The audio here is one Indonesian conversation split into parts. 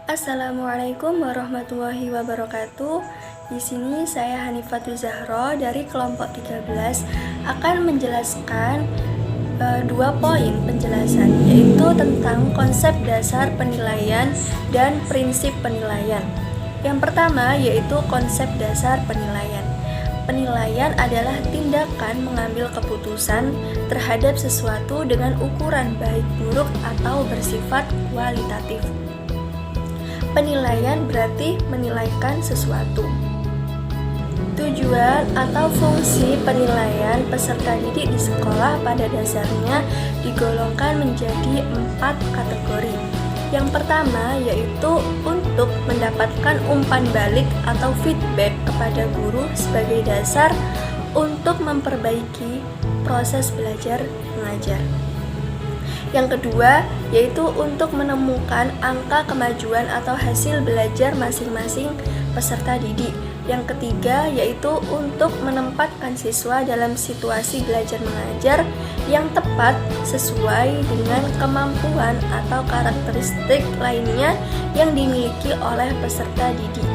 Assalamualaikum warahmatullahi wabarakatuh. Di sini saya Hanifatul Zahro dari kelompok 13 akan menjelaskan dua poin penjelasan, yaitu tentang konsep dasar penilaian dan prinsip penilaian. Yang pertama yaitu konsep dasar penilaian. Penilaian adalah tindakan mengambil keputusan terhadap sesuatu dengan ukuran baik buruk atau bersifat kualitatif. Penilaian berarti menilaikan sesuatu. Tujuan atau fungsi penilaian peserta didik di sekolah pada dasarnya digolongkan menjadi 4 kategori. Yang pertama yaitu untuk mendapatkan umpan balik atau feedback kepada guru sebagai dasar untuk memperbaiki proses belajar mengajar. Yang kedua yaitu untuk menemukan angka kemajuan atau hasil belajar masing-masing peserta didik. Yang ketiga yaitu untuk menempatkan siswa dalam situasi belajar mengajar yang tepat sesuai dengan kemampuan atau karakteristik lainnya yang dimiliki oleh peserta didik.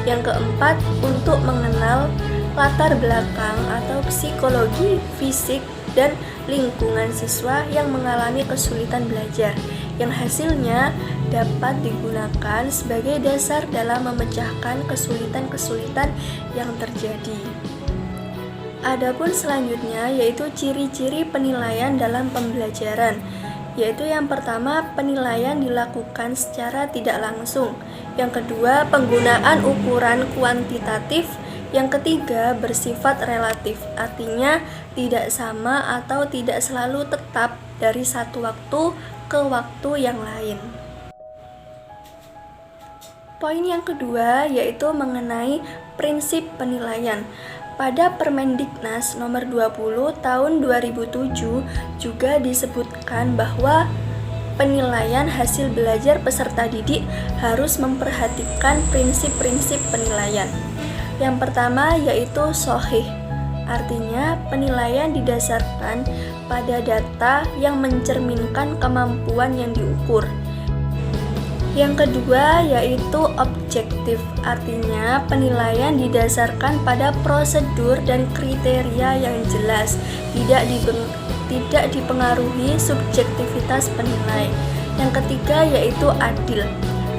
Yang keempat untuk mengenal latar belakang atau psikologi, fisik, dan lingkungan siswa yang mengalami kesulitan belajar, yang hasilnya dapat digunakan sebagai dasar dalam memecahkan kesulitan-kesulitan yang terjadi. Adapun selanjutnya yaitu ciri-ciri penilaian dalam pembelajaran, yaitu yang pertama penilaian dilakukan secara tidak langsung, yang kedua penggunaan ukuran kuantitatif, yang ketiga bersifat relatif, artinya tidak sama atau tidak selalu tetap dari satu waktu ke waktu yang lain. Poin yang kedua yaitu mengenai prinsip penilaian. Pada Permendiknas nomor 20 tahun 2007 juga disebutkan bahwa penilaian hasil belajar peserta didik harus memperhatikan prinsip-prinsip penilaian. Yang pertama yaitu shahih, artinya penilaian didasarkan pada data yang mencerminkan kemampuan yang diukur. Yang kedua yaitu objektif, artinya penilaian didasarkan pada prosedur dan kriteria yang jelas, tidak dipengaruhi subjektivitas penilai. Yang ketiga yaitu adil.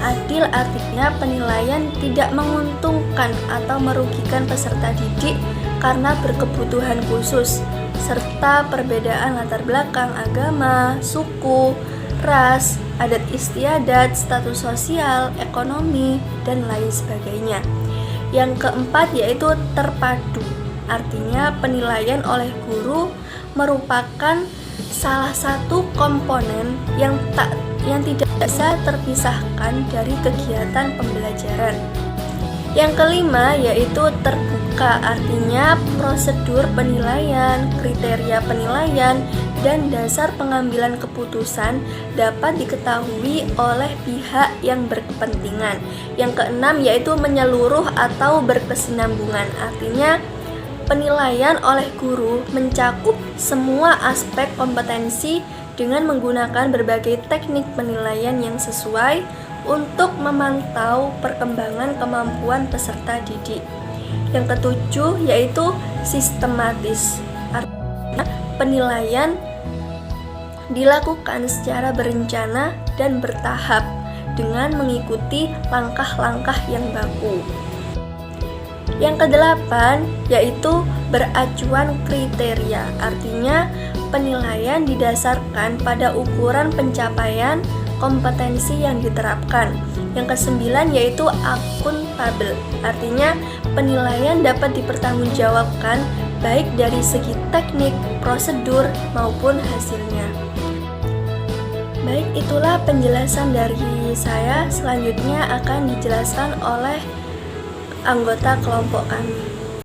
Adil artinya penilaian tidak menguntungkan atau merugikan peserta didik karena berkebutuhan khusus, serta perbedaan latar belakang agama, suku, ras, adat istiadat, status sosial, ekonomi, dan lain sebagainya. Yang keempat yaitu terpadu, artinya penilaian oleh guru merupakan salah satu komponen yang tidak bisa terpisahkan dari kegiatan pembelajaran. Yang kelima yaitu terbuka, artinya prosedur penilaian, kriteria penilaian, dan dasar pengambilan keputusan dapat diketahui oleh pihak yang berkepentingan. Yang keenam yaitu menyeluruh atau berkesinambungan, artinya penilaian oleh guru mencakup semua aspek kompetensi dengan menggunakan berbagai teknik penilaian yang sesuai untuk memantau perkembangan kemampuan peserta didik. Yang ketujuh yaitu sistematis, artinya penilaian dilakukan secara berencana dan bertahap dengan mengikuti langkah-langkah yang baku. Yang kedelapan yaitu beracuan kriteria, artinya penilaian didasarkan pada ukuran pencapaian kompetensi yang diterapkan. Yang kesembilan yaitu akuntabel, artinya penilaian dapat dipertanggungjawabkan baik dari segi teknik, prosedur, maupun hasilnya. Baik, itulah penjelasan dari saya. Selanjutnya akan dijelaskan oleh anggota kelompok kami.